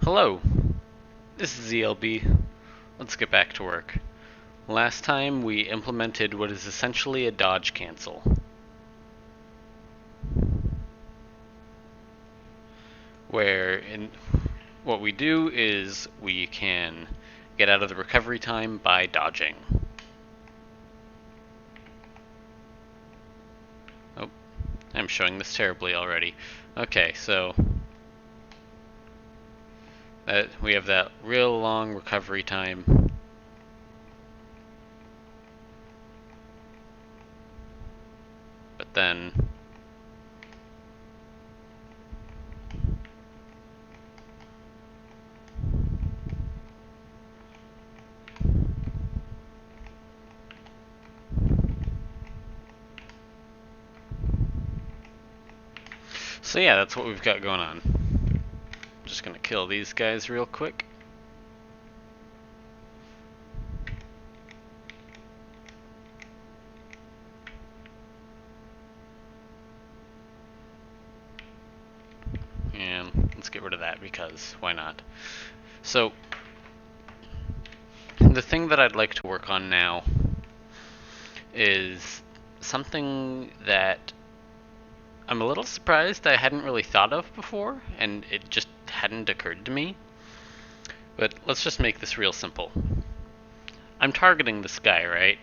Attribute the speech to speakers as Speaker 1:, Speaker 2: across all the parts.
Speaker 1: Hello, this is ELB. Let's get back to work. Last time we implemented what is essentially a dodge cancel. What we do is we can get out of the recovery time by dodging. Oh, I'm showing this terribly already. Okay, so we have that real long recovery time. But then so yeah, that's what we've got going on. Just gonna kill these guys real quick. And let's get rid of that because why not? So the thing that I'd like to work on now is something that I'm a little surprised I hadn't really thought of before, and it just hadn't occurred to me. But let's just make this real simple. I'm targeting this guy, right?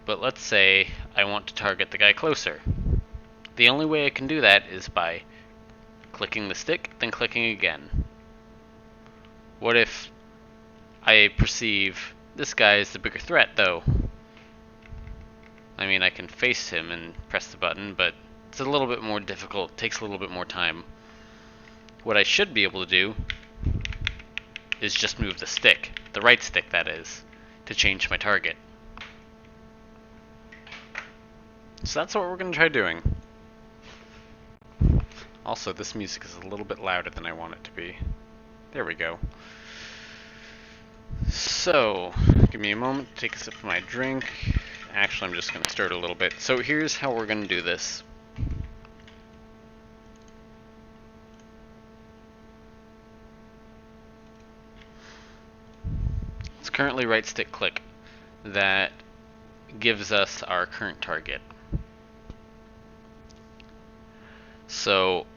Speaker 1: But let's say I want to target the guy closer. The only way I can do that is by clicking the stick, then clicking again. What if I perceive this guy as the bigger threat, though? I mean, I can face him and press the button, but it's a little bit more difficult, takes a little bit more time. What I should be able to do is just move the stick, the right stick that is, to change my target. So that's what we're going to try doing. Also, this music is a little bit louder than I want it to be. There we go. So, give me a moment to take a sip of my drink. Actually, I'm just going to stir it a little bit. So here's how we're going to do this. It's currently right stick click. That gives us our current target. So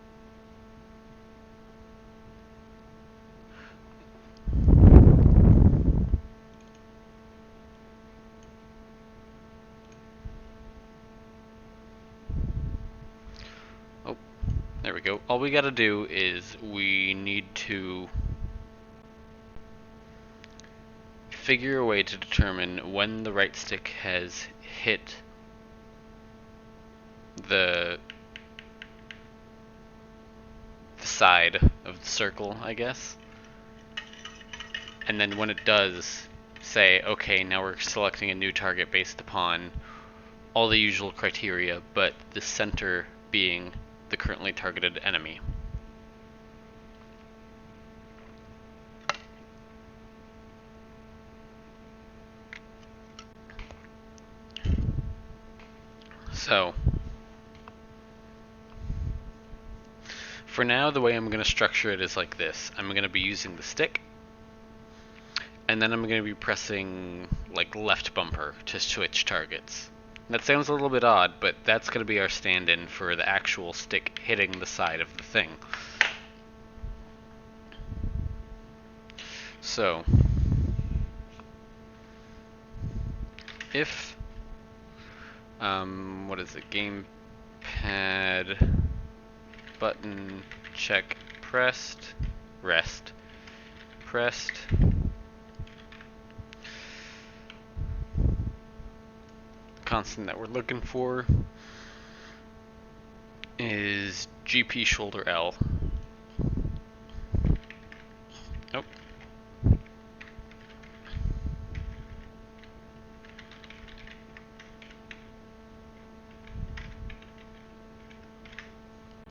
Speaker 1: there we go. All we gotta do is we need to figure a way to determine when the right stick has hit the side of the circle, I guess. And then when it does, say, okay, now we're selecting a new target based upon all the usual criteria, but the center being the currently targeted enemy. So, for now, the way I'm going to structure it is like this. I'm going to be using the stick, and then I'm going to be pressing like left bumper to switch targets. That sounds a little bit odd, but that's going to be our stand-in for the actual stick hitting the side of the thing. So, if, what is it, gamepad, button, check, pressed, rest, pressed, constant that we're looking for is GP shoulder L. Oh.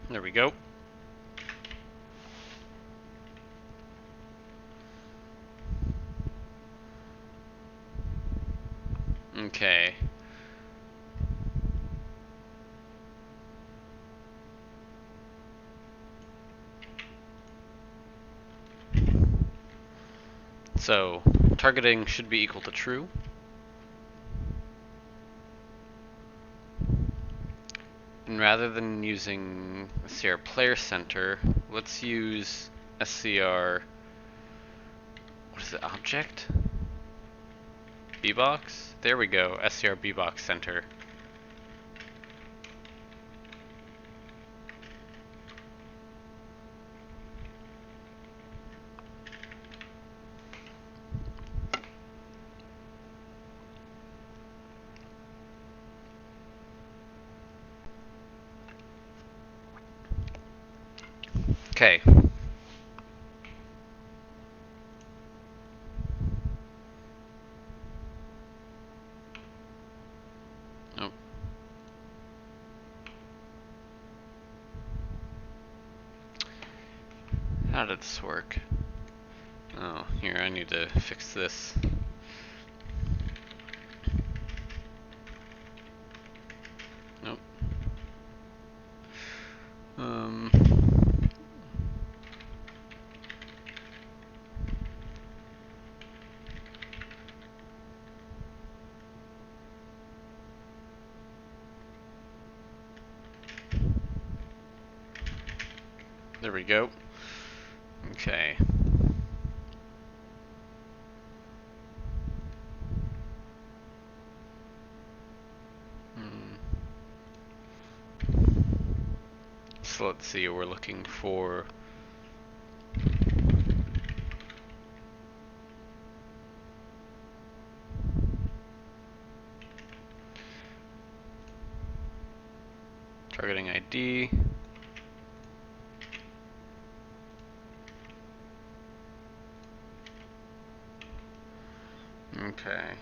Speaker 1: There we go. Okay. So targeting should be equal to true. And rather than using SCR player center, let's use SCR, what is it, object? B-box? There we go, SCR B-box center. Okay. Oh. How did this work? Oh, here, I need to fix this. Nope. There we go. Okay. So let's see, we're looking for targeting ID. Okay.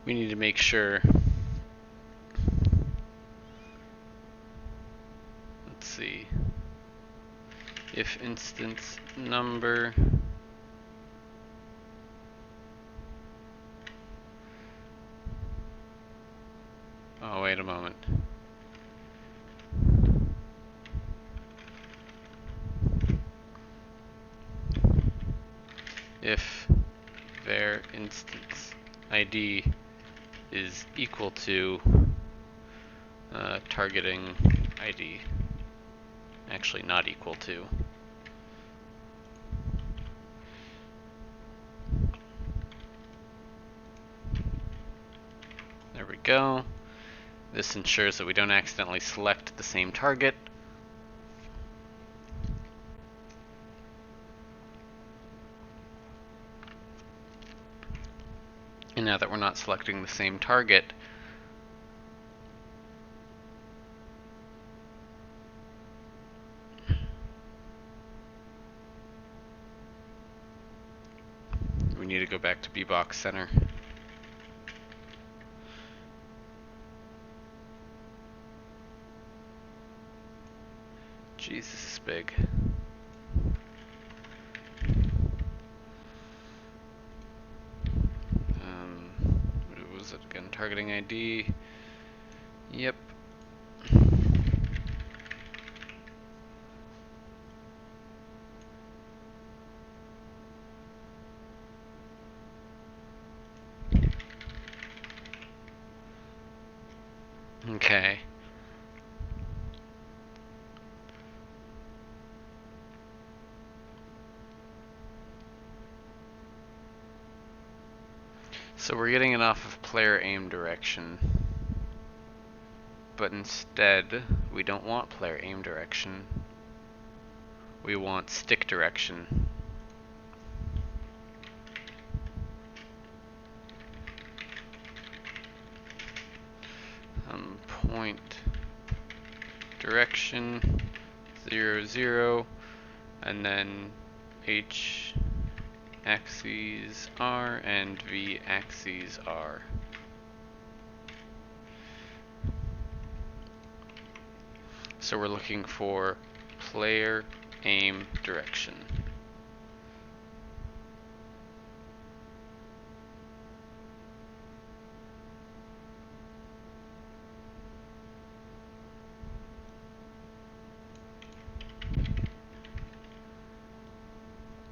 Speaker 1: We need to make sure. Let's see. If instance number oh, wait a moment. If var instance ID is equal to targeting ID. Actually, not equal to. There we go. This ensures that we don't accidentally select the same target. And now that we're not selecting the same target, we need to go back to B-box center. Jeez, this is big. What was it again? Targeting ID. Yep. Okay. So we're getting it off of player aim direction. But instead, we don't want player aim direction. We want stick direction. Point direction 0, 0, and then H axes R and V axes R. So we're looking for player aim direction.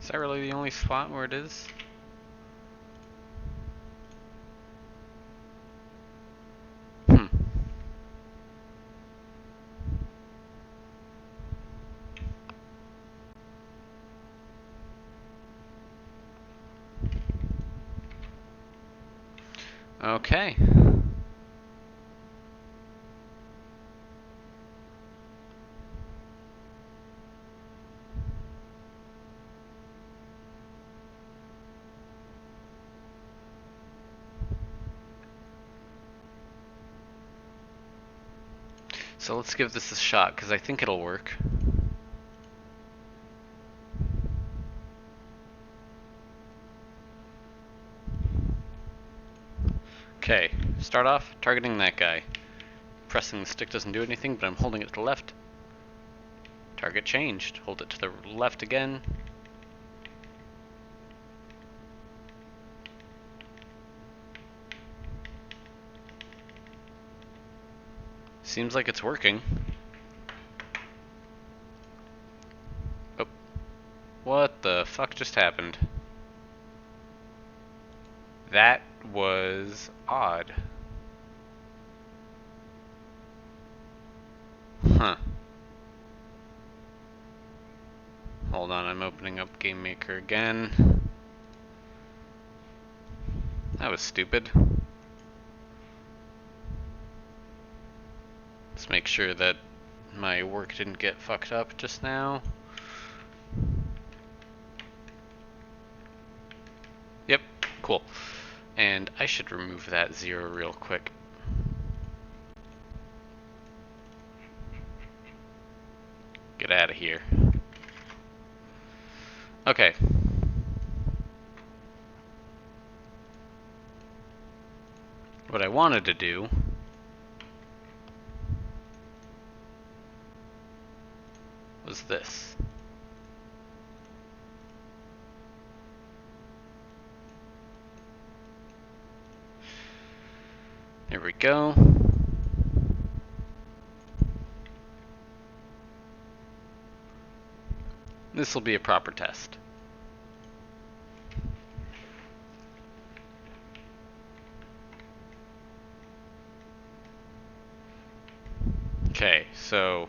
Speaker 1: Is that really the only spot where it is? Hmm. Okay. So let's give this a shot, because I think it'll work. Okay, start off targeting that guy. Pressing the stick doesn't do anything, but I'm holding it to the left. Target changed. Hold it to the left again. Seems like it's working. Oh. What the fuck just happened? That was odd. Huh. Hold on, I'm opening up Game Maker again. That was stupid. Let's make sure that my work didn't get fucked up just now. Yep, cool. And I should remove that 0 real quick. Get out of here. Okay. What I wanted to do was this. There we go. This will be a proper test. Okay, so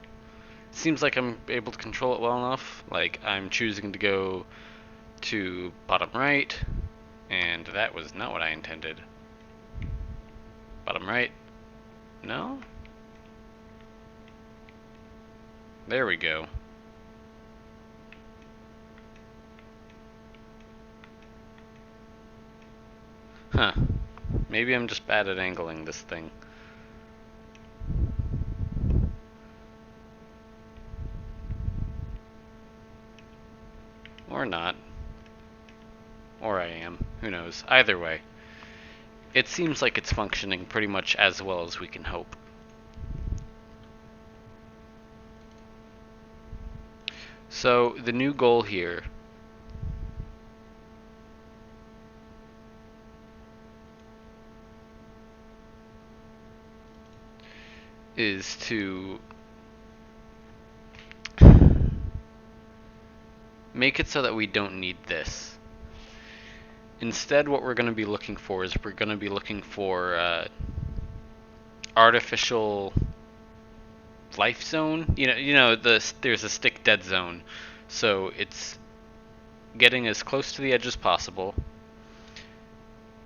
Speaker 1: seems like I'm able to control it well enough. Like, I'm choosing to go to bottom right, and that was not what I intended. Bottom right? No? There we go. Huh. Maybe I'm just bad at angling this thing. Or not. Or I am. Who knows? Either way. It seems like it's functioning pretty much as well as we can hope. So, the new goal here is to make it so that we don't need this. Instead, what we're going to be looking for is we're going to be looking for artificial life zone. There's a stick dead zone, so it's getting as close to the edge as possible.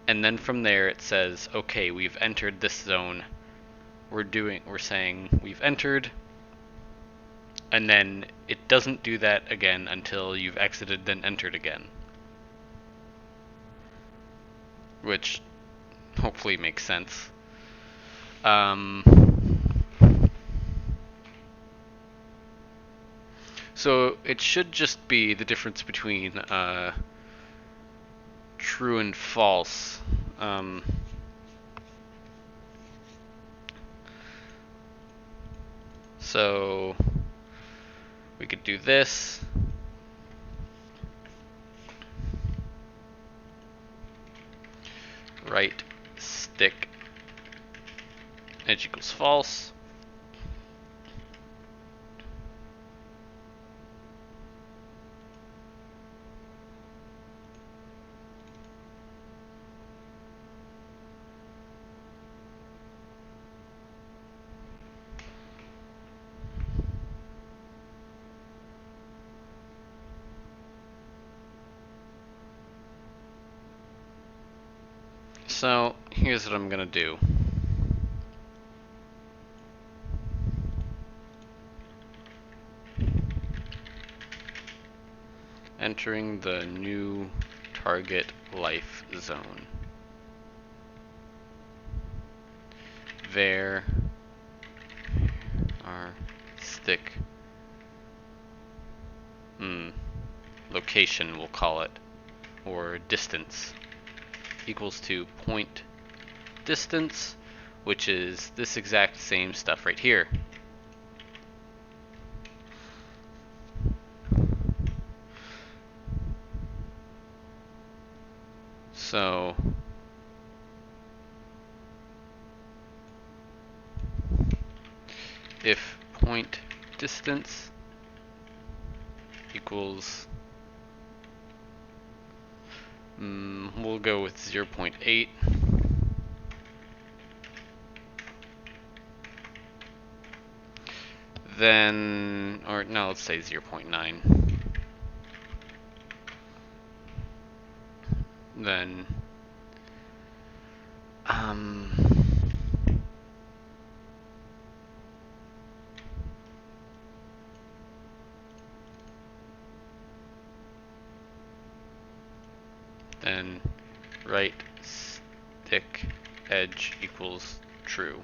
Speaker 1: And then from there, it says, okay, we've entered this zone. We're saying we've entered, and then it doesn't do that again until you've exited, then entered again. Which hopefully makes sense. So it should just be the difference between true and false. So we could do this. Right stick edge equals false. So here's what I'm gonna do. Entering the new target life zone. Var our stick location, we'll call it, or distance, equals to point distance, which is this exact same stuff right here. So if point distance equals, we'll go with 0.8, then, or no, let's say 0.9, then then right stick edge equals true.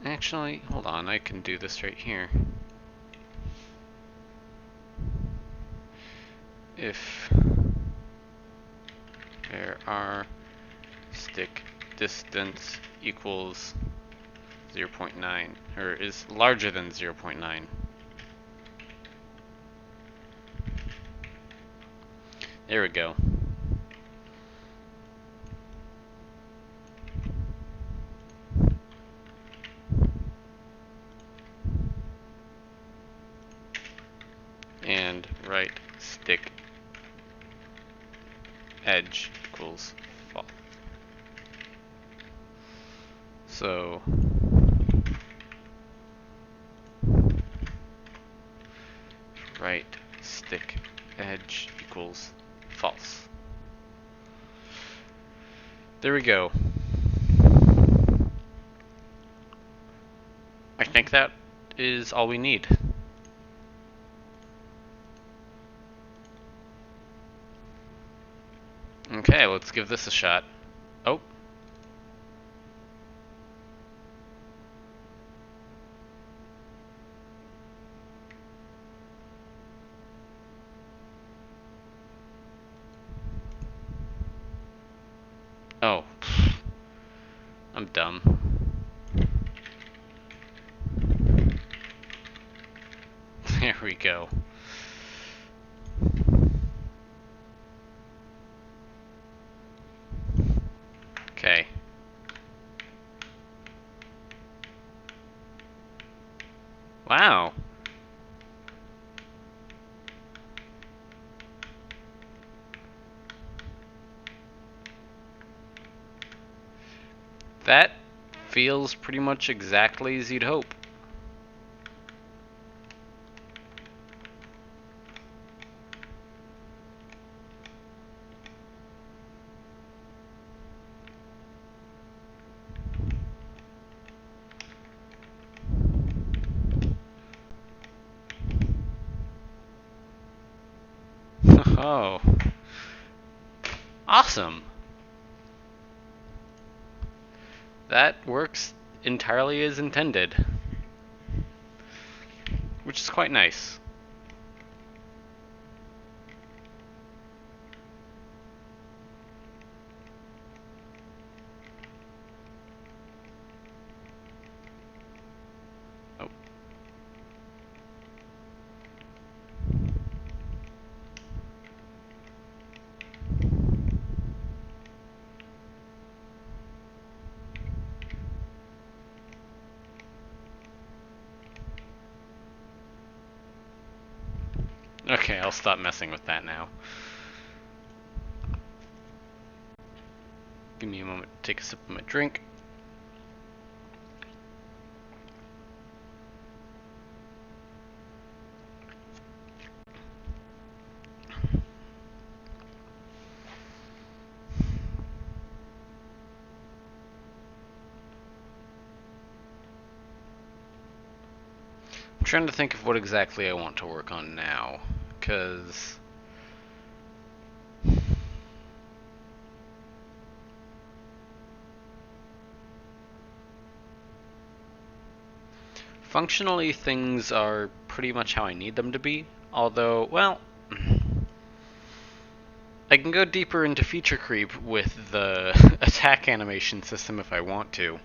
Speaker 1: Actually, hold on, I can do this right here. If there are stick distance equals 0.9, or is larger than 0.9. There we go. And right stick edge equals false. So right stick edge equals false. There we go. I think that is all we need. Okay, let's give this a shot. Oh. Oh. I'm dumb. There we go. Okay. Wow. That feels pretty much exactly as you'd hope. Oh. Awesome. That works entirely as intended, which is quite nice. Okay, I'll stop messing with that now. Give me a moment to take a sip of my drink. I'm trying to think of what exactly I want to work on now, because functionally things are pretty much how I need them to be, although, well, I can go deeper into feature creep with the attack animation system if I want to.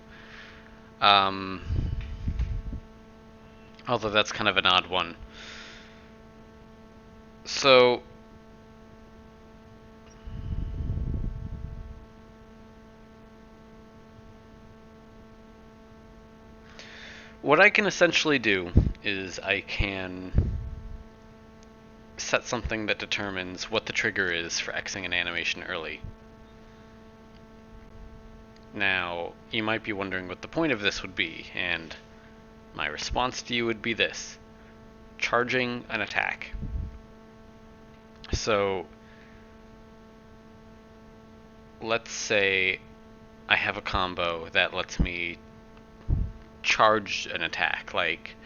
Speaker 1: Although that's kind of an odd one. So, what I can essentially do is I can set something that determines what the trigger is for Xing an animation early. Now, you might be wondering what the point of this would be, and my response to you would be this: charging an attack. So, let's say I have a combo that lets me charge an attack. Like,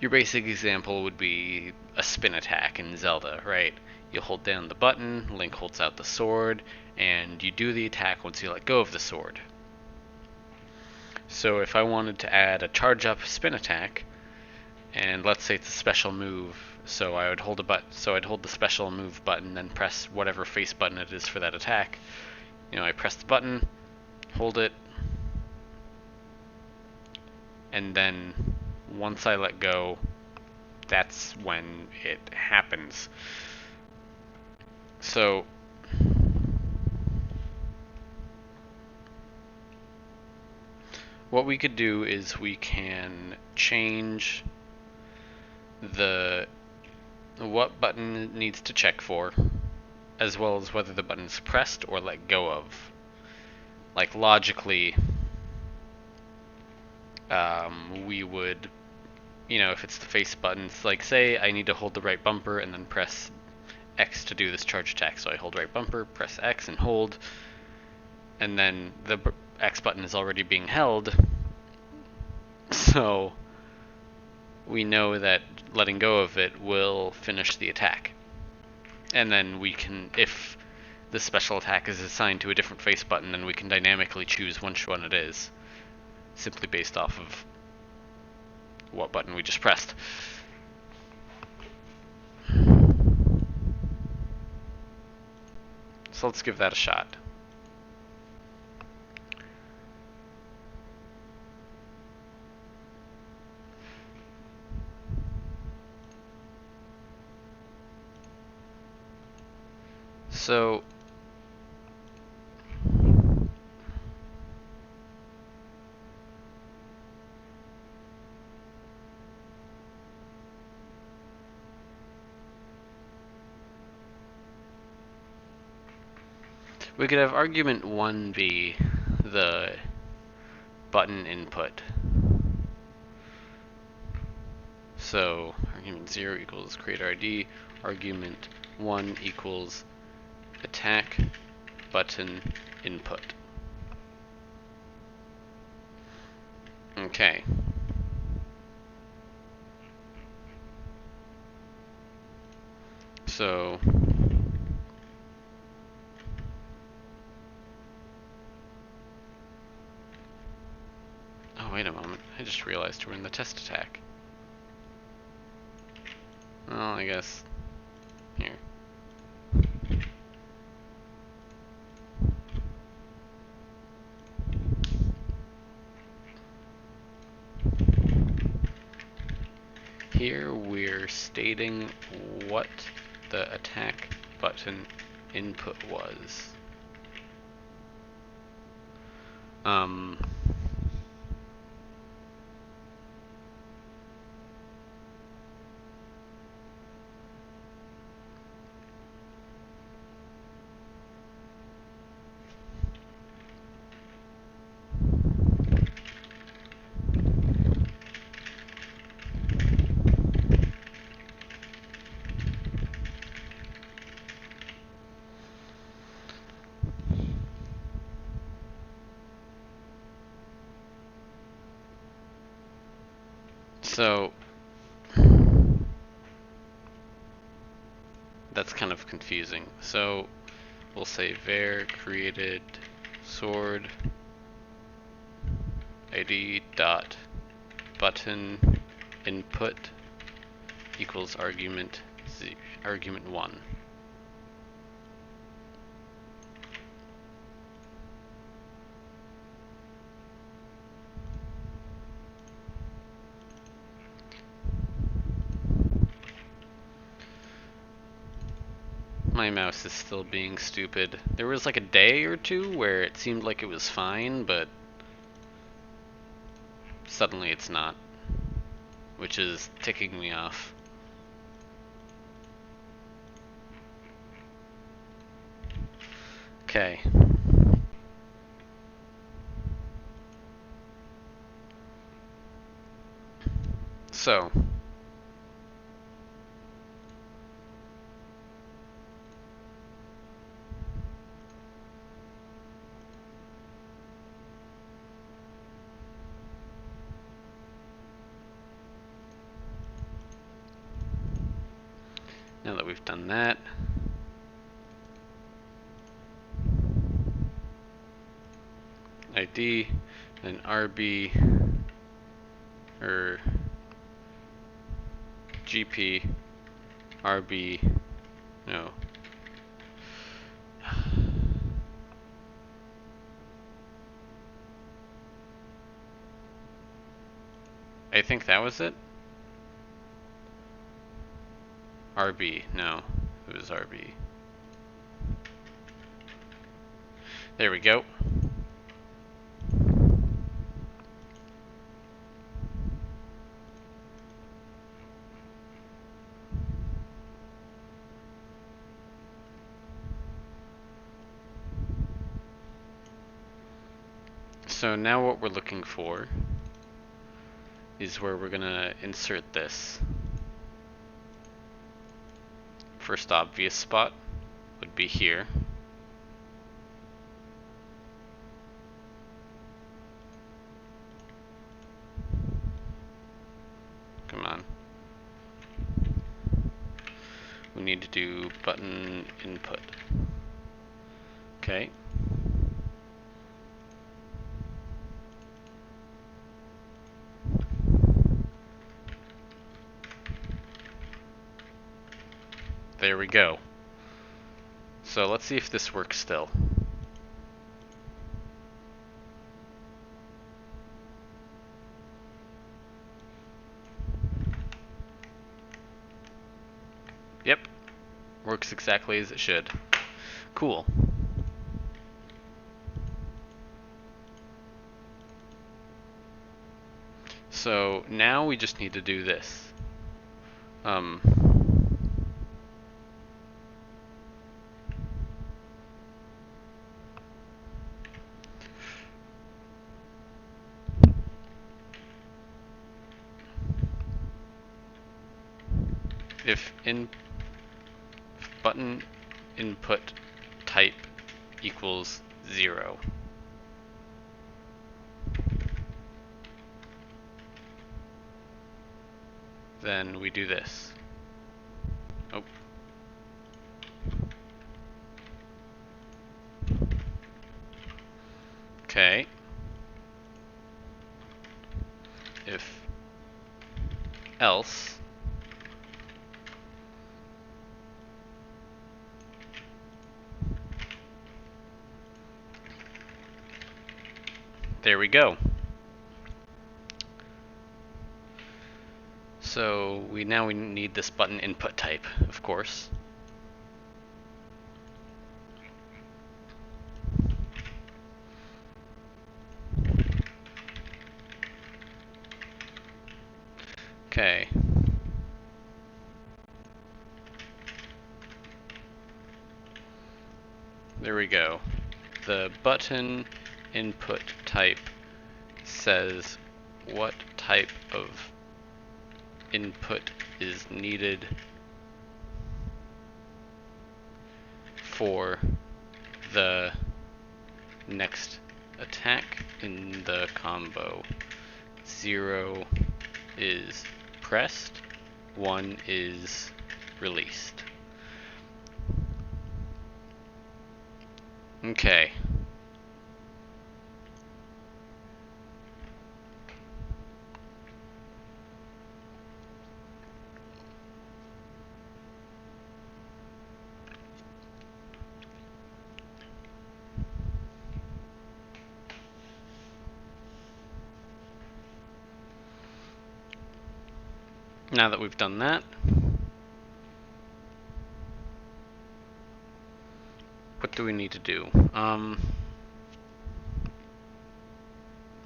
Speaker 1: your basic example would be a spin attack in Zelda, right? You hold down the button, Link holds out the sword, and you do the attack once you let go of the sword. So if I wanted to add a charge up spin attack, and let's say it's a special move, so I'd hold the special move button, then press whatever face button it is for that attack. I press the button, hold it, and then once I let go, that's when it happens. So what we could do is we can change what button it needs to check for, as well as whether the button is pressed or let go of. Like, logically, we would, if it's the face buttons, like, say I need to hold the right bumper and then press X to do this charge attack. So I hold right bumper, press X, and hold, and then the X button is already being held, so we know that letting go of it will finish the attack. And then we can, if the special attack is assigned to a different face button, then we can dynamically choose which one it is, simply based off of what button we just pressed. So let's give that a shot. So we could have argument 1 be the button input. So argument 0 equals creator ID, argument 1 equals attack button input. Okay. So oh, wait a moment. I just realized we're in the test attack. Well, I guess here. Here we're stating what the attack button input was. So that's kind of confusing. So we'll say var created sword id dot button input equals argument 1. My mouse is still being stupid. There was like a day or two where it seemed like it was fine, but suddenly it's not, which is ticking me off. Okay. So now that we've done that, ID, then RB, or GP, RB, no. I think that was it. RB, no, it was RB. There we go. So now what we're looking for is where we're gonna insert this. First obvious spot would be here. Come on. We need to do button input. Okay. There we go. So let's see if this works still. Yep, works exactly as it should. Cool. So now we just need to do this. If button input type equals 0, then we do this. Oh. Okay. If else there we go. So we need this button input type, of course. Okay. There we go. The button input type says what type of input is needed for the next attack in the combo. 0 is pressed, 1 is released. Okay. Now that we've done that, what do we need to do?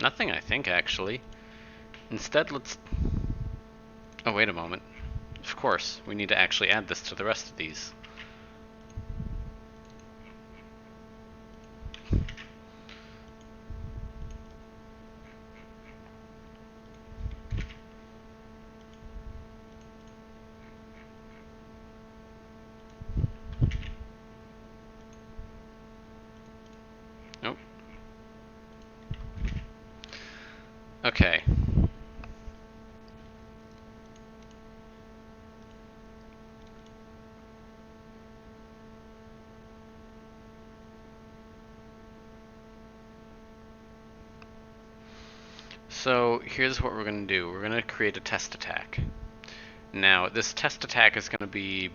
Speaker 1: Nothing, I think, actually. Instead, let's... Oh, wait a moment. Of course, we need to actually add this to the rest of these. Nope. Okay. So here's what we're going to do. We're going to create a test attack. Now, this test attack is going to be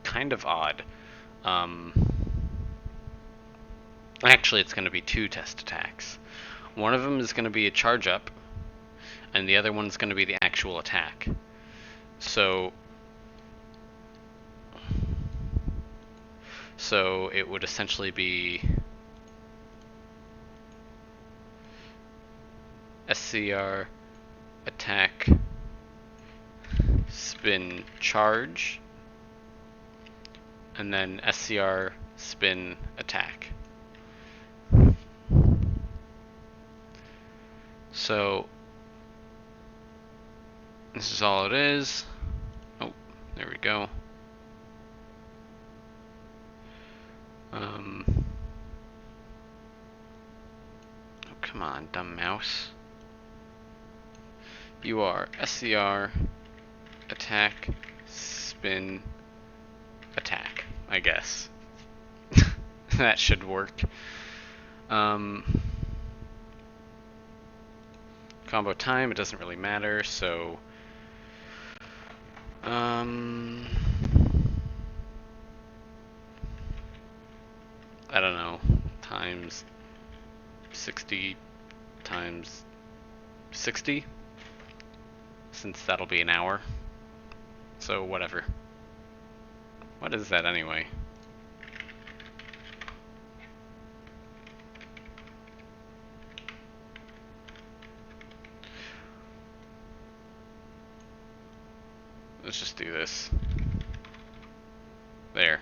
Speaker 1: kind of odd. Actually, it's going to be 2 test attacks. One of them is going to be a charge up, and the other one's going to be the actual attack. So it would essentially be SCR attack spin charge, and then SCR spin attack. So this is all it is. Oh, there we go. Oh, come on, dumb mouse. You are SCR attack spin attack, I guess. That should work. Combo time, it doesn't really matter, so I don't know, times 60 times 60, since that'll be an hour. So whatever. What is that anyway? Let's just do this. There.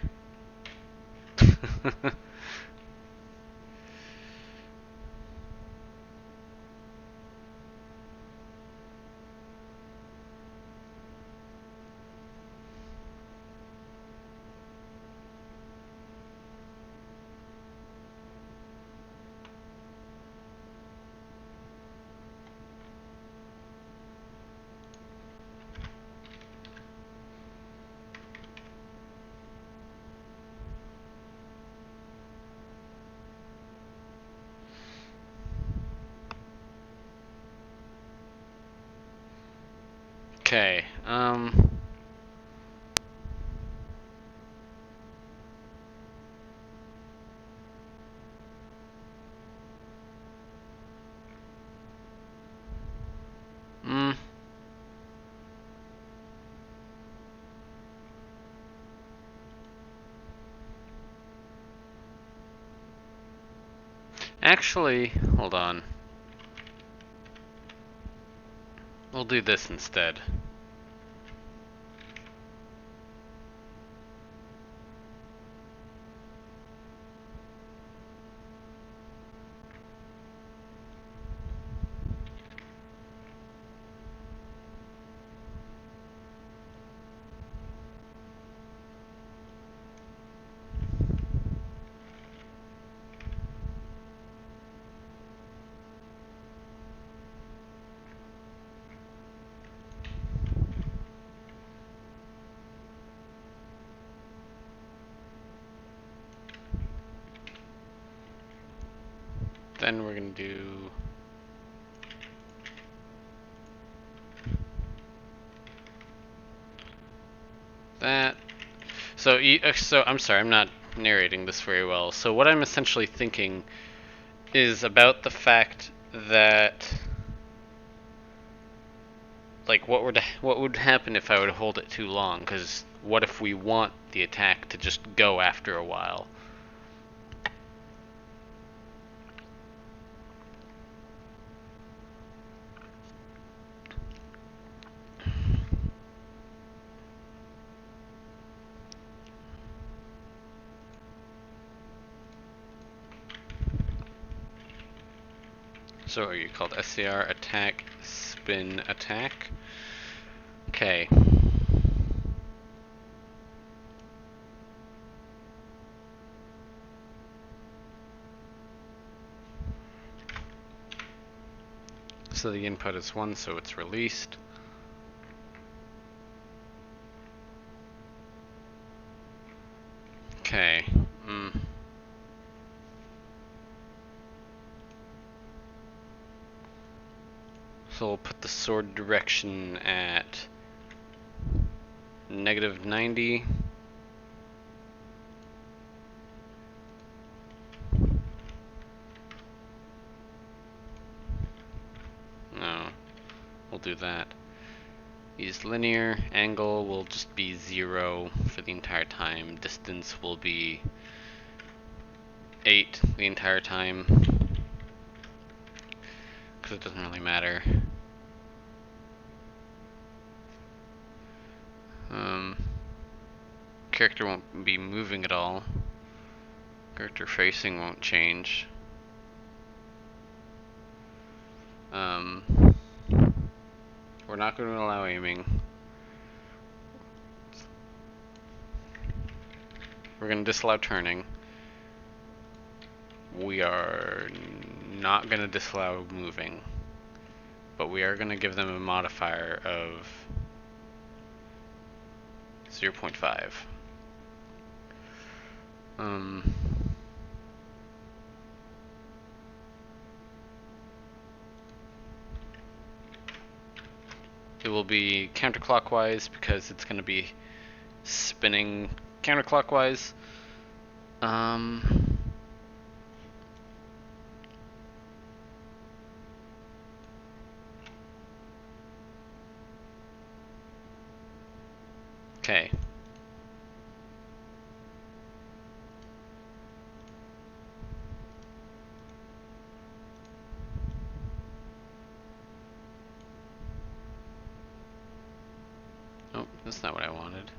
Speaker 1: Okay, actually, hold on. We'll do this instead. then we're going to do that. So, so I'm sorry, I'm not narrating this very well. So what I'm essentially thinking is about the fact that, like, what would happen if I would hold it too long? Because what if we want the attack to just go after a while? So are you called SCR attack spin attack? Okay. So the input is 1, so it's released. Okay. So we'll put the sword direction at -90. No, we'll do that. Use linear. Angle will just be 0 for the entire time. Distance will be 8 the entire time, because it doesn't really matter. Character won't be moving at all. Character facing won't change. We're not going to allow aiming. We're going to disallow turning. We are not going to disallow moving, but we are going to give them a modifier of 0.5. It will be counterclockwise because it's going to be spinning counterclockwise. Okay. Oh, that's not what I wanted.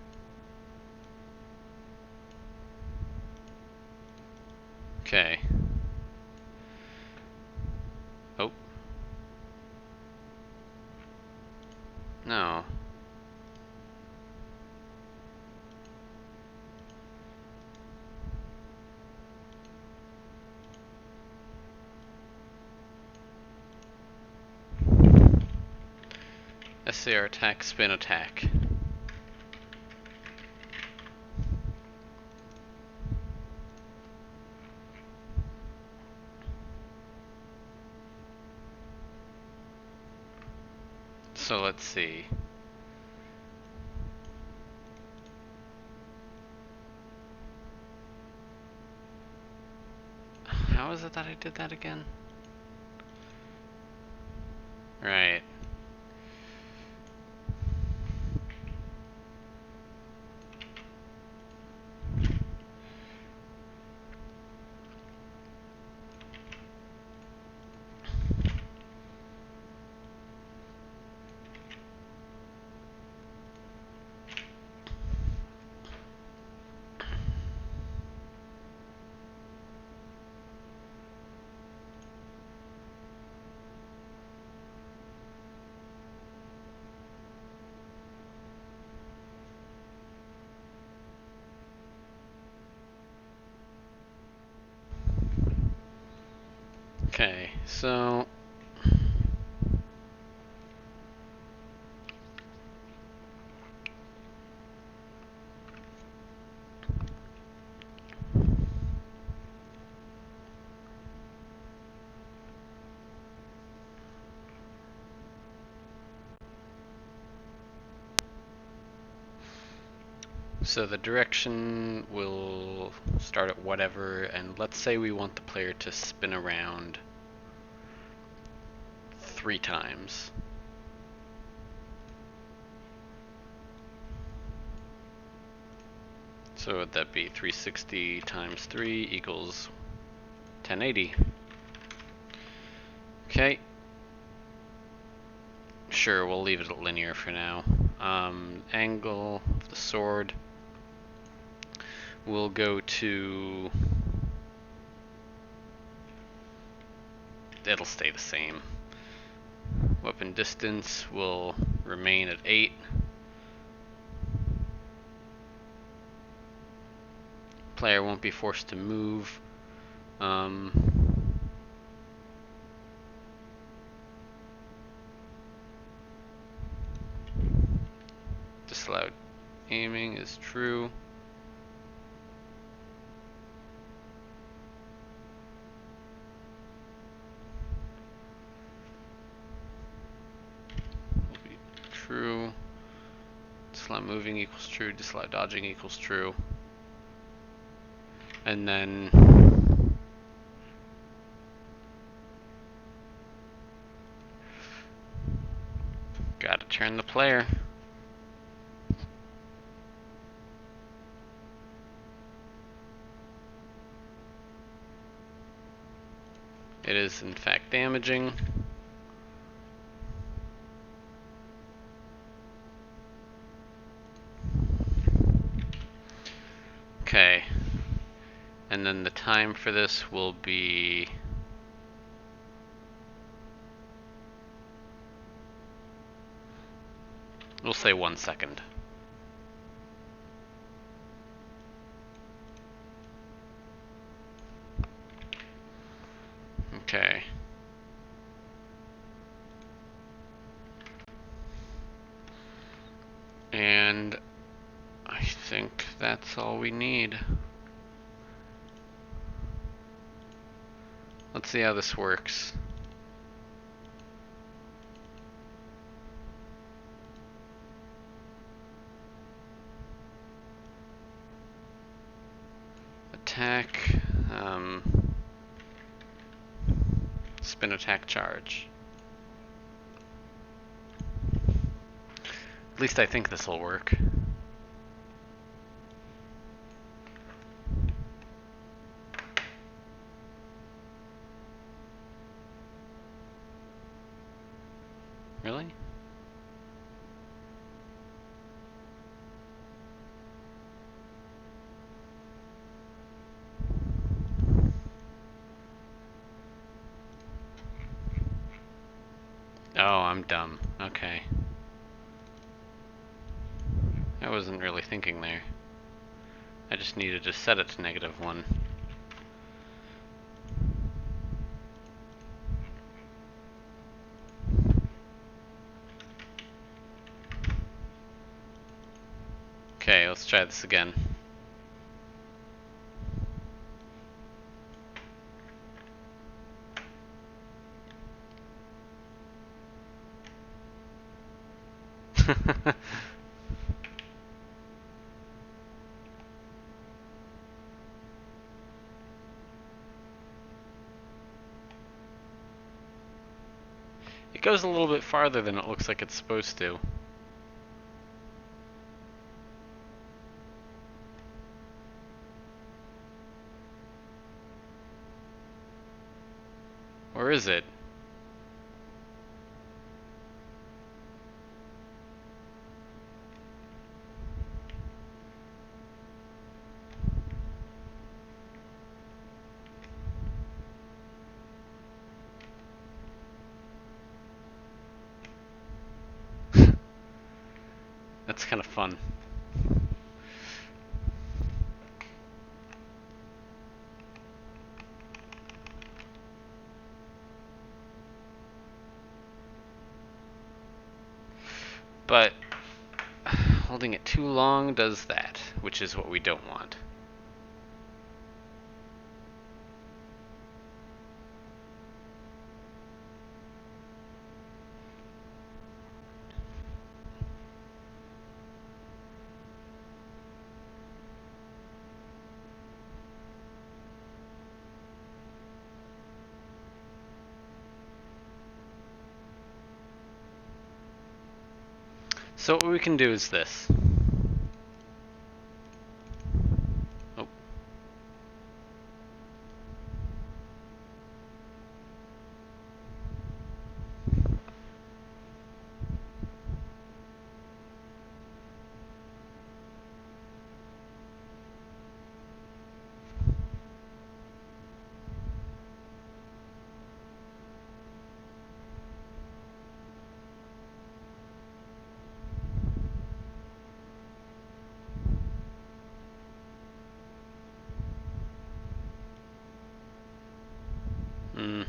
Speaker 1: Okay. Oh. No. SCR attack, spin attack. So let's see. How is it that I did that again? Right. Okay, so So the direction will start at whatever, and let's say we want the player to spin around 3 times. So would that be 360 times 3 equals 1080. Okay. Sure, we'll leave it at linear for now. Angle of the sword. We'll go to... It'll stay the same. Weapon distance will remain at 8. Player won't be forced to move. Disallowed aiming is true. Will be true. Disallow moving equals true. Disallow dodging equals true. And then gotta turn the player. It is in fact damaging. Okay. And then the time for this will be... We'll say 1 second. Okay. And I think that's all we need. Let's see how this works. Attack, spin attack charge. At least I think this will work. Really? Oh, I'm dumb. Okay. I wasn't really thinking there. I just needed to set it to -1. Okay, let's try this again. It goes a little bit farther than it looks like it's supposed to. Or is it? That's kind of fun. But holding it too long does that, which is what we don't want. So what we can do is this. Oh. Mm.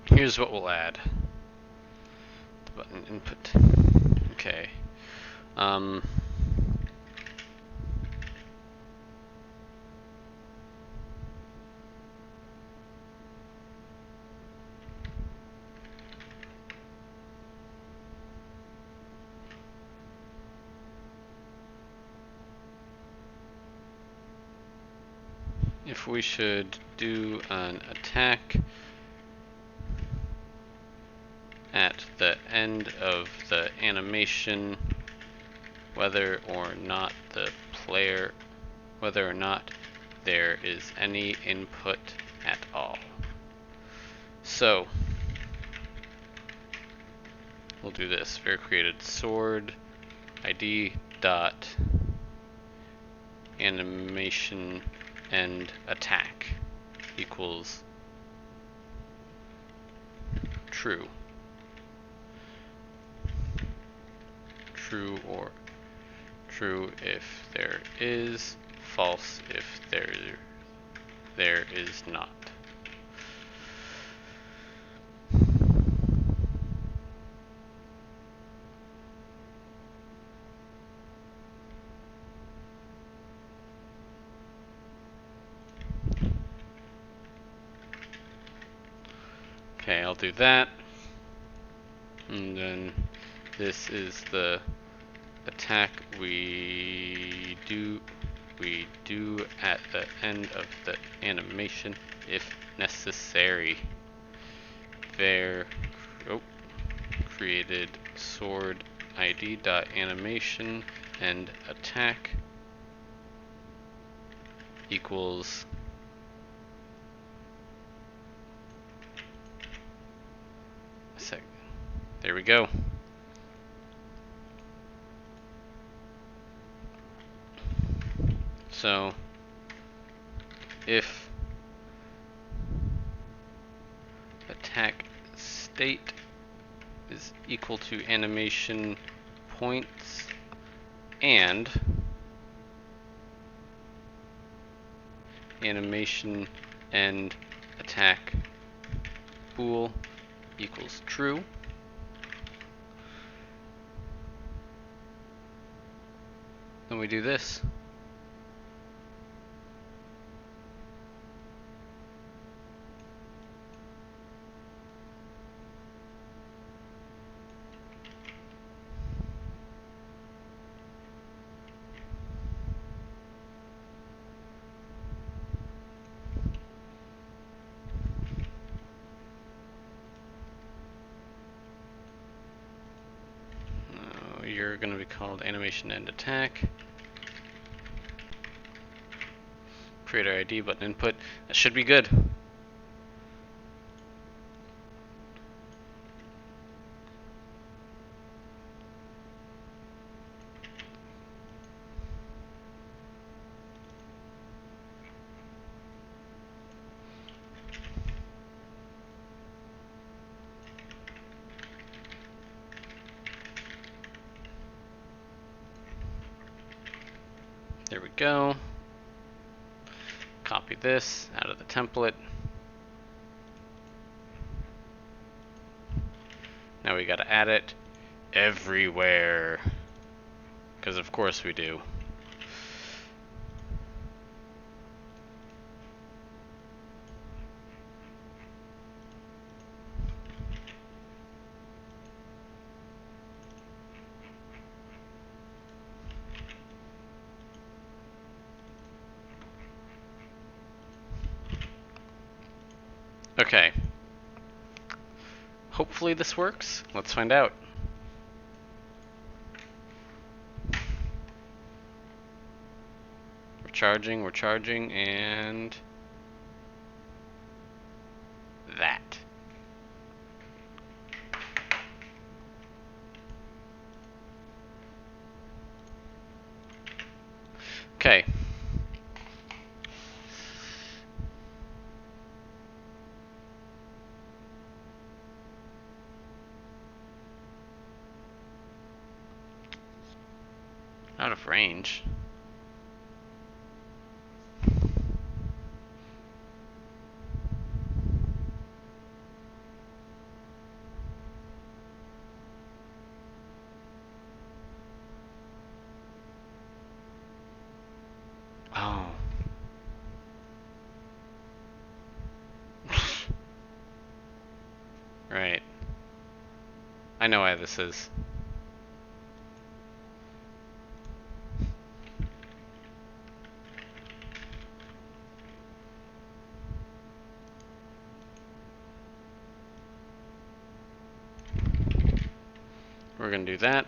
Speaker 1: Here's what we'll add. The button input. Okay. If we should do an attack at the end of the animation, whether or not there is any input at all. So we'll do this. Var created sword ID dot animation end attack equals true. True or true if there is, false if there is not. Okay, I'll do that. And then this is the attack we do at the end of the animation if necessary. Var created sword ID dot animation and attack equals there we go. So if attack state is equal to animation points and animation end attack bool equals true, then we do this. You're going to be called animation end attack. Creator ID button input. That should be good. There we go. Copy this out of the template. Now we gotta add it everywhere. Because of course we do. Okay. Hopefully this works. Let's find out. We're charging, and that. Okay. Out of range. Oh. Right. I know why this is. We're gonna do that.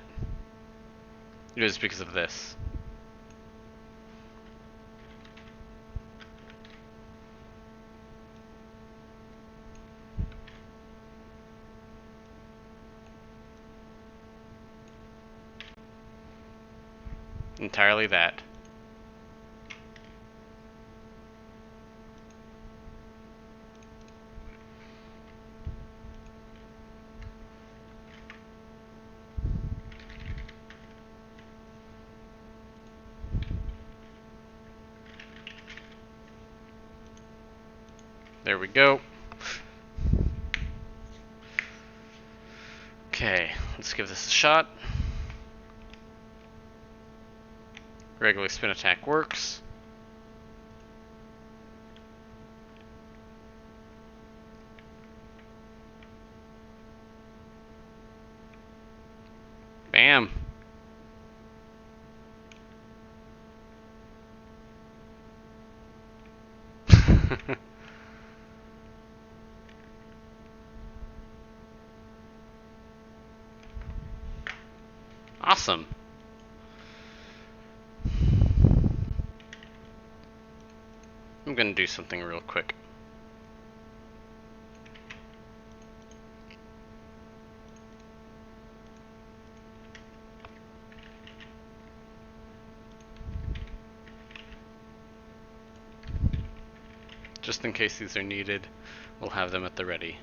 Speaker 1: It is because of this. Entirely that. There we go. Okay, let's give this a shot. Regular spin attack works. Bam. Awesome. I'm gonna do something real quick. Just in case these are needed, we'll have them at the ready.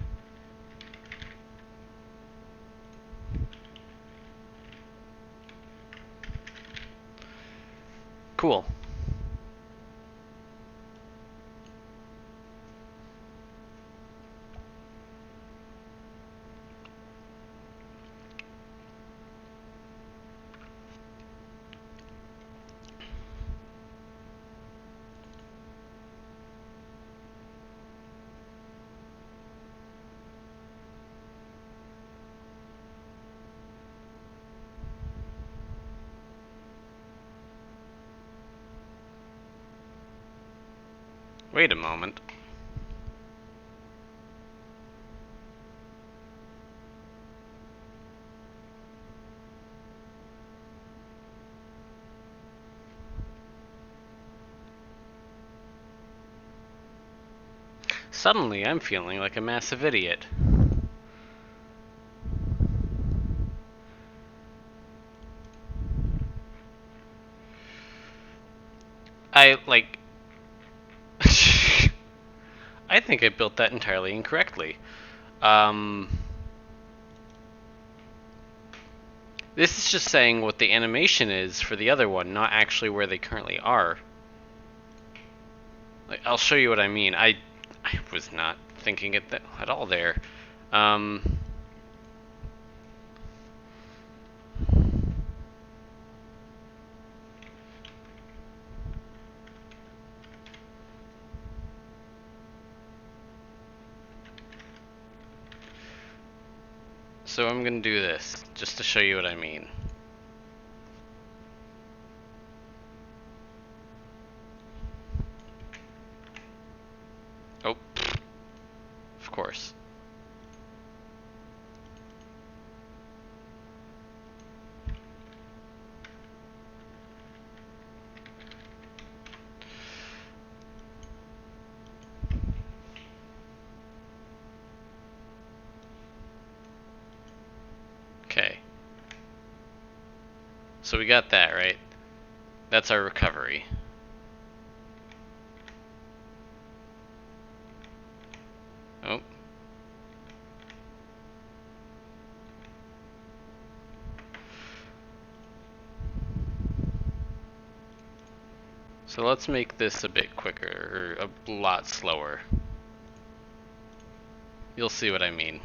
Speaker 1: Cool. Wait a moment. Suddenly, I'm feeling like a massive idiot. I think I built that entirely incorrectly. This is just saying what the animation is for the other one, not actually where they currently are. I'll show you what I mean. I was not thinking it at all there. So I'm gonna do this, just to show you what I mean. Oh, of So we got that, right? That's our recovery. Oh. So let's make this a bit quicker, or a lot slower. You'll see what I mean.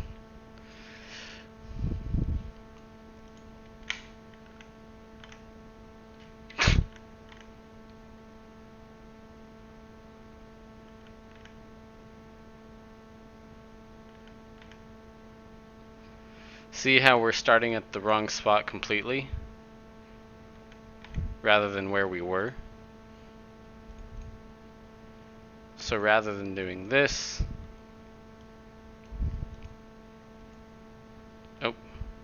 Speaker 1: See how we're starting at the wrong spot completely? Rather than where we were? So rather than doing this... Oh,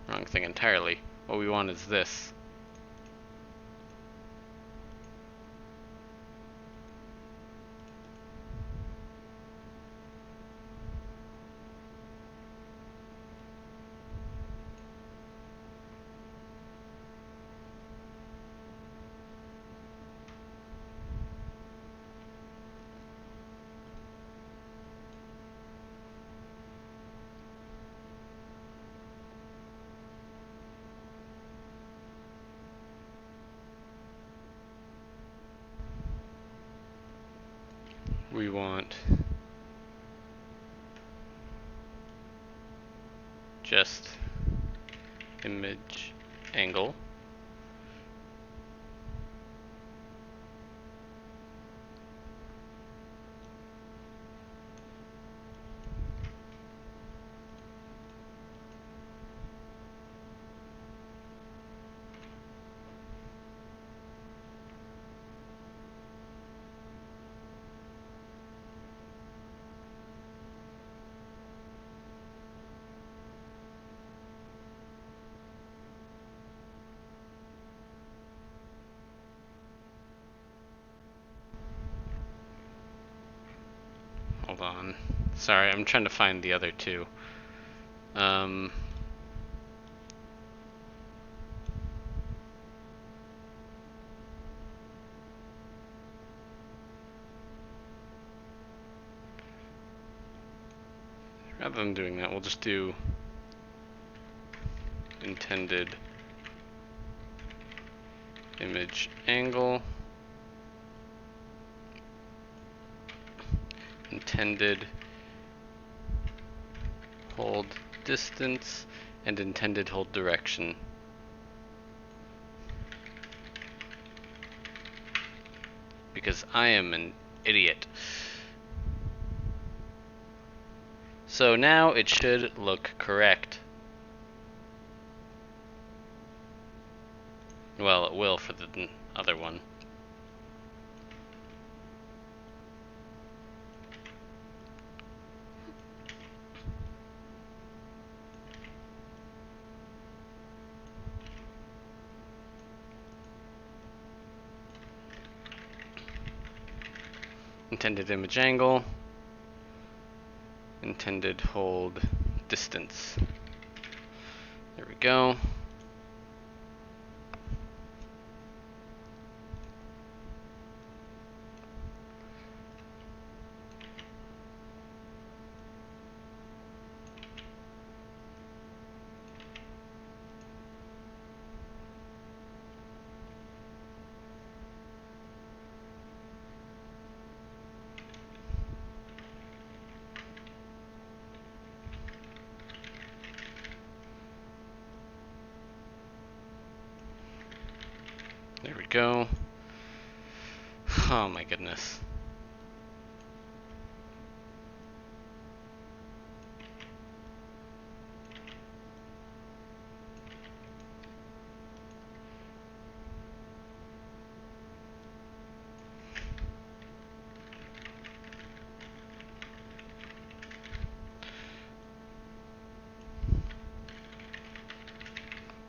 Speaker 1: wrong thing entirely. What we want is this. We want just image angle. Hold on. Sorry, I'm trying to find the other two. Rather than doing that, we'll just do intended image angle, intended hold distance, and intended hold direction. Because I am an idiot. So now it should look correct. Well, it will for the other one. Intended image angle, intended hold distance. There we go. There we go. Oh my goodness.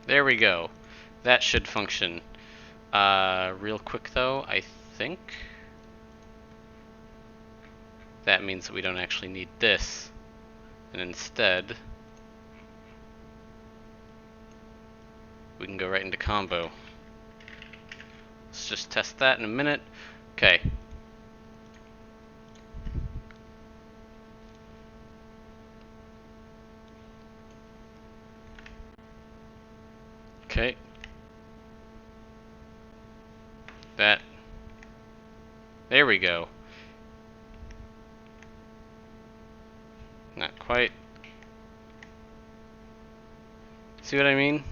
Speaker 1: There we go. That should function. Real quick though, I think that means that we don't actually need this, and instead we can go right into combo. just test that in a minute. Okay. Okay. That. There we go. Not quite. See what I mean?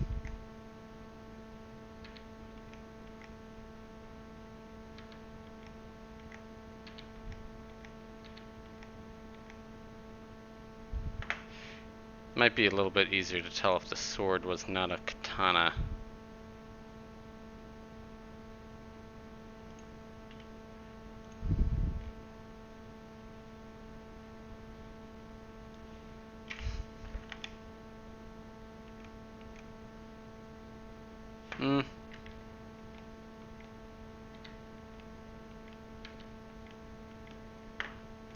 Speaker 1: Might be a little bit easier to tell if the sword was not a katana. Hmm.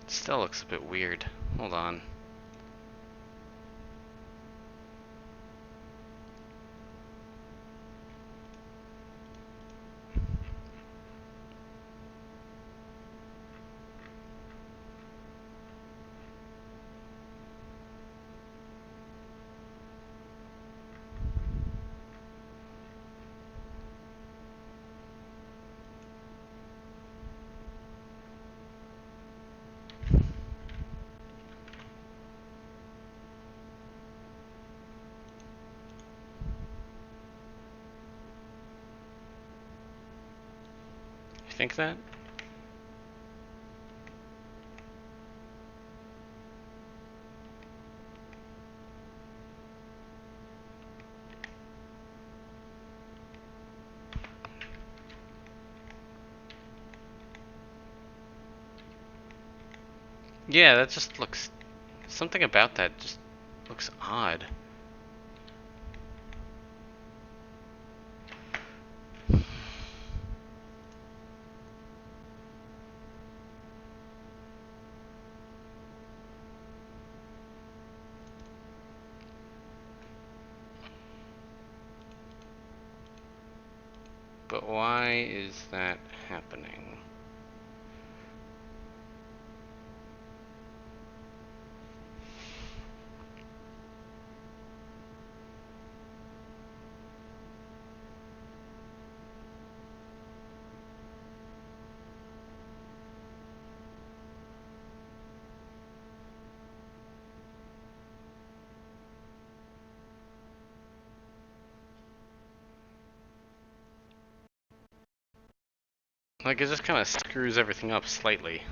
Speaker 1: Still looks a bit weird. Hold on. You think that? Yeah, that just looks... Something about that just looks odd. But why is that happening? Like, it just kind of screws everything up slightly.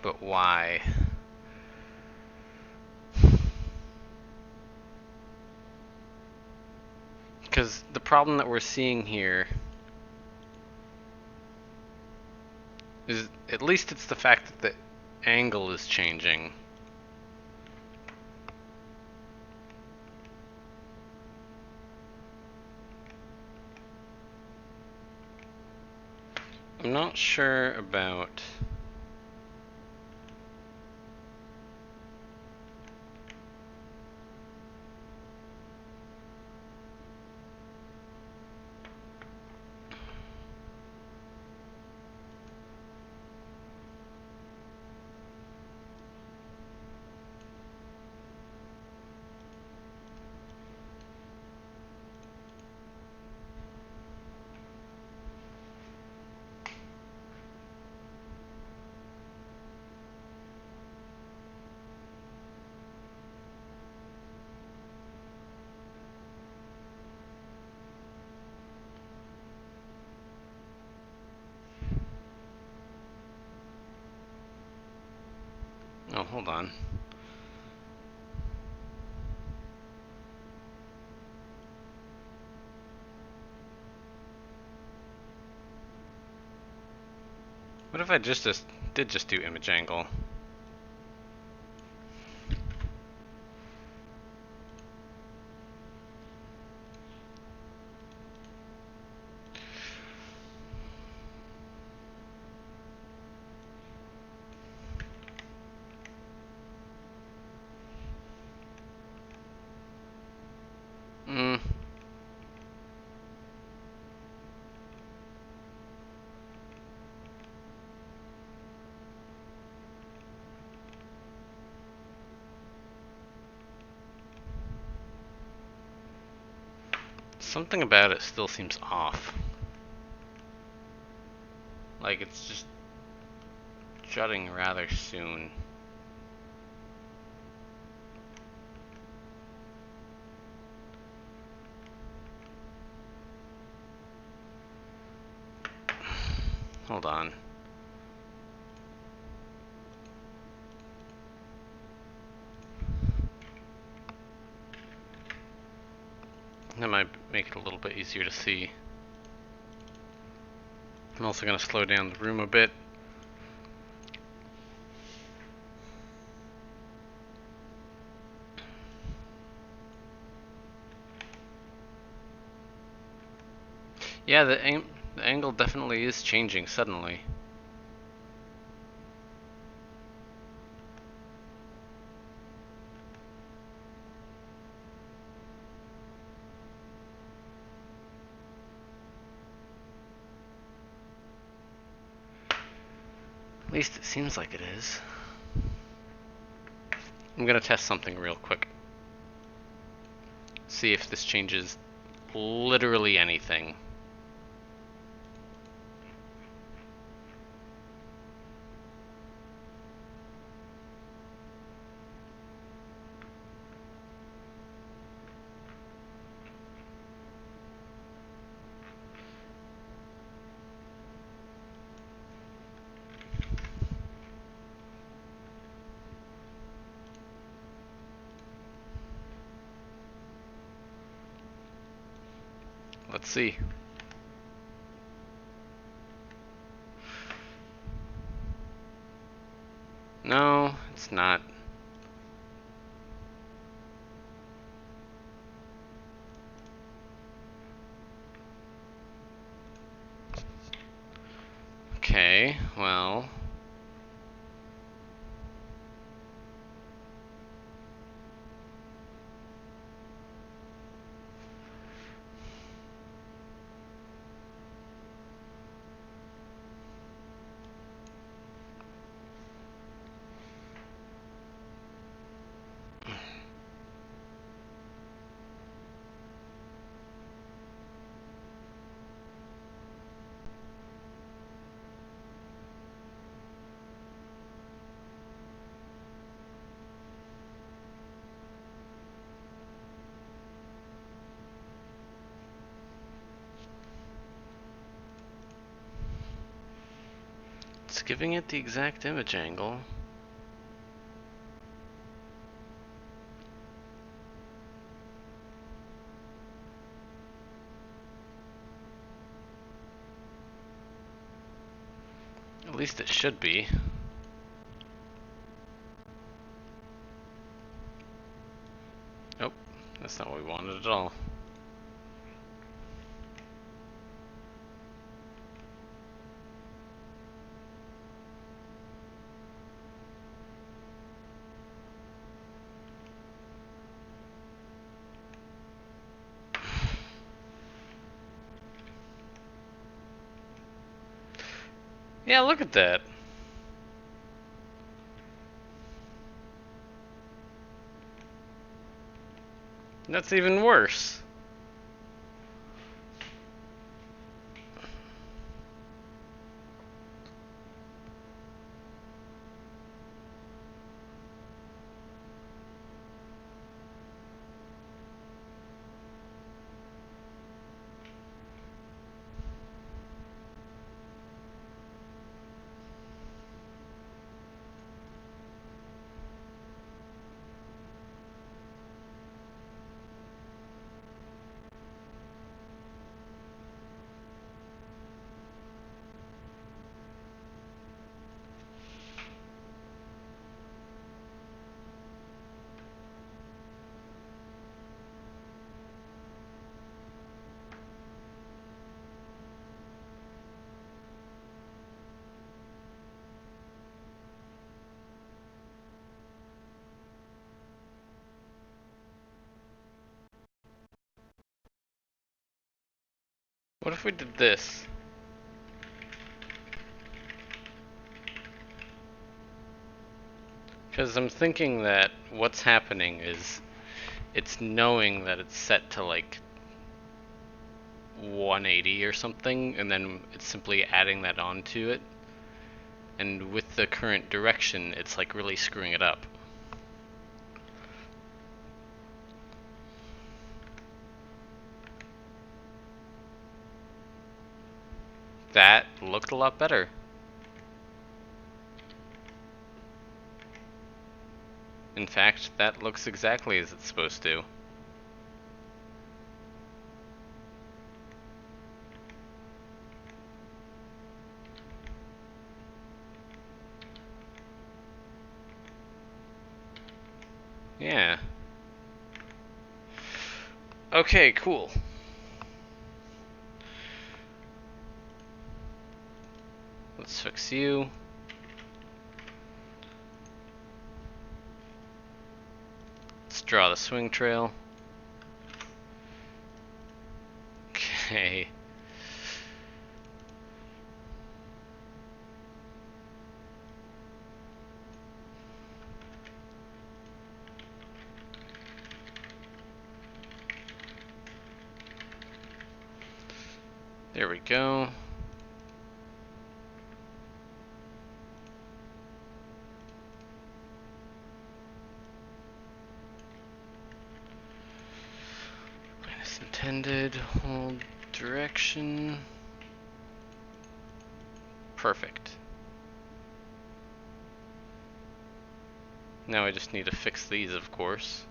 Speaker 1: But why? Because the problem that we're seeing here is, at least it's the fact that the angle is changing. I'm not sure about... Oh, hold on. What if I did just do image angle? Something about it still seems off. Like it's just shutting rather soon. Hold on. That might make it a little bit easier to see. I'm also going to slow down the room a bit. Yeah, the angle definitely is changing suddenly. At least it seems like it is. I'm gonna test something real quick. See if this changes literally anything. Let's see. No, it's not. Okay, well. It's giving it the exact image angle. At least it should be. Nope, that's not what we wanted at all. Yeah, look at that. That's even worse. What if we did this? Because I'm thinking that what's happening is it's knowing that it's set to like 180 or something, and then it's simply adding that onto it. And with the current direction, it's like really screwing it up. That looked a lot better. In fact, that looks exactly as it's supposed to. Yeah. Okay, cool. Let's fix you. Let's draw the swing trail. Okay. There we go. Minus intended, hold direction. Perfect. Now I just need to fix these, of course.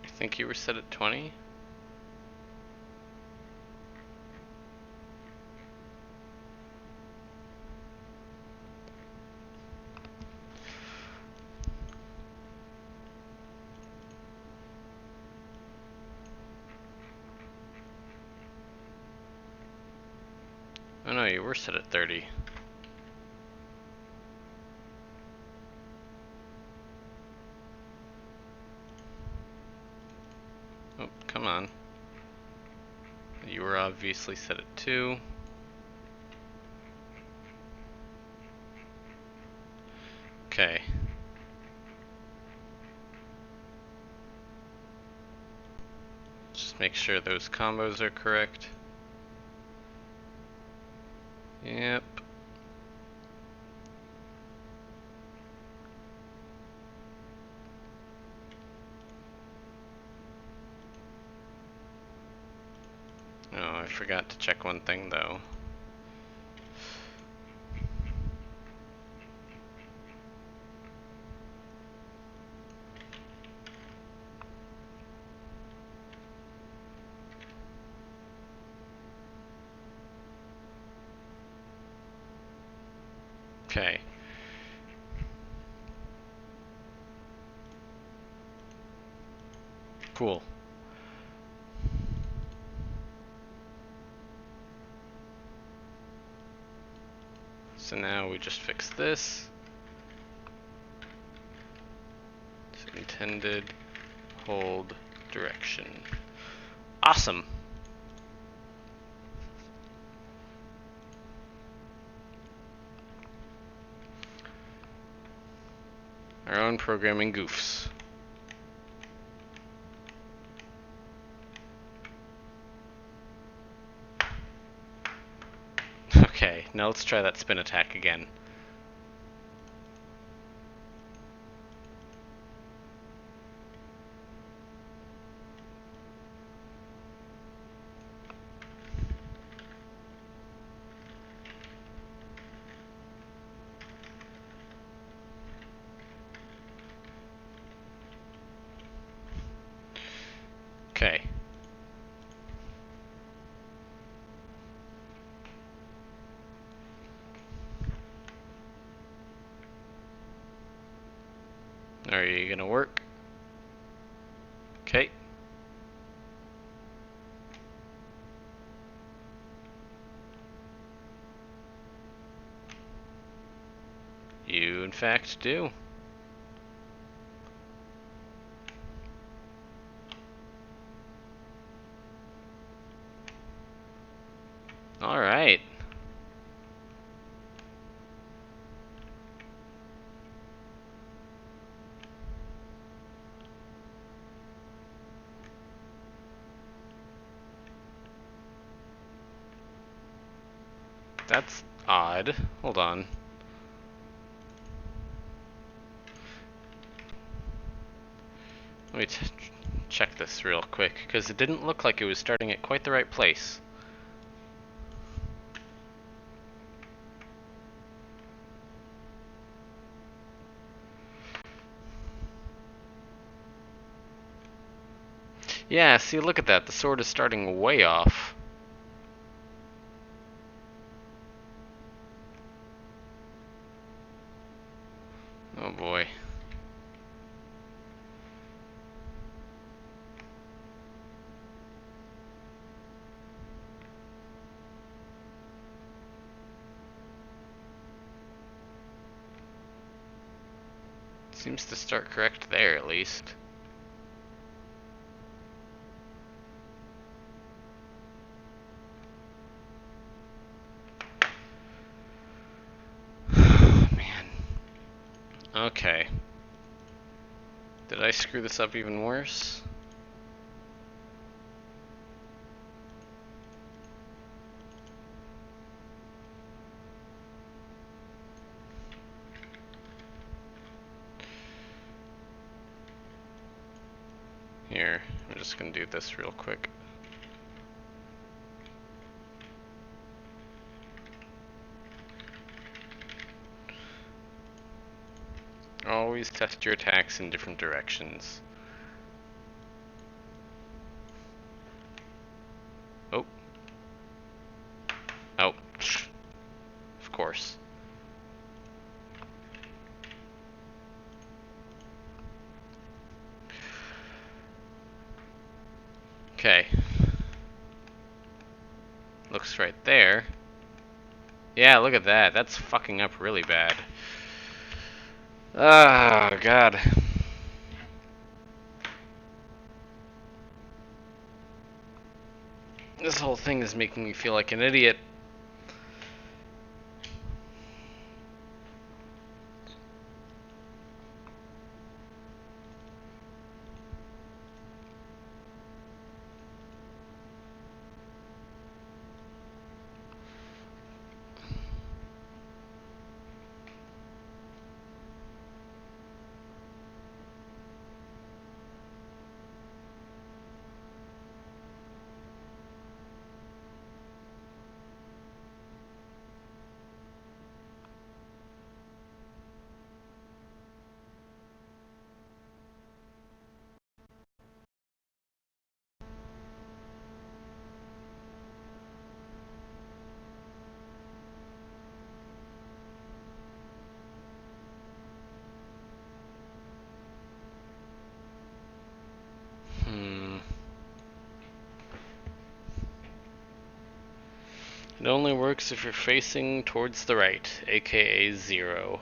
Speaker 1: I think you were set at 20? Oh no, you were set at 30. Oh, come on. You were obviously set at 2. Okay. Just make sure those combos are correct. Yep. Oh, I forgot to check one thing though. Okay. Cool. So now we just fix this. It's intended hold direction. Awesome. Our own programming goofs. Okay, now let's try that spin attack again. Okay. Are you gonna work? Okay. You in fact do. Alright. That's odd. Hold on. Let me check this real quick, because it didn't look like it was starting at quite the right place. Yeah, see, look at that. The sword is starting way off. Oh boy. Seems to start correct there, at least. Man. Okay. Did I screw this up even worse? Here, I'm just gonna do this real quick. Always test your attacks in different directions. Oh. Oh. Of course. Okay. Looks right there. Yeah, look at that. That's fucking up really bad. Oh, God. This whole thing is making me feel like an idiot. It only works if you're facing towards the right, aka 0.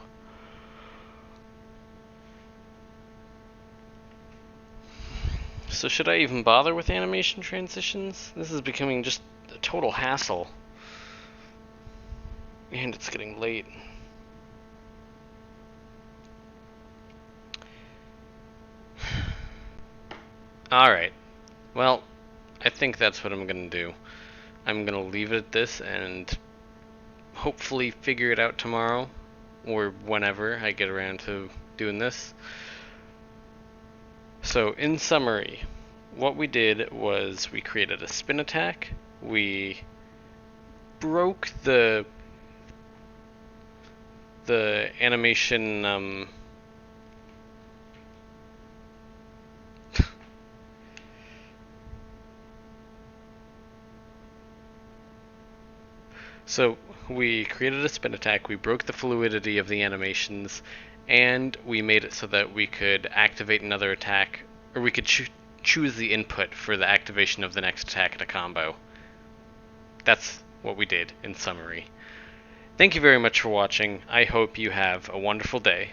Speaker 1: So should I even bother with animation transitions? This is becoming just a total hassle. And it's getting late. Alright. Well, I think that's what I'm gonna do. I'm gonna leave it at this and hopefully figure it out tomorrow, or whenever I get around to doing this. So, in summary, what we did was we created a spin attack, we broke the animation So we created a spin attack, we broke the fluidity of the animations, and we made it so that we could activate another attack, or we could choose the input for the activation of the next attack in a combo. That's what we did, in summary.
Speaker 2: Thank you very much for watching. I hope you have a wonderful day.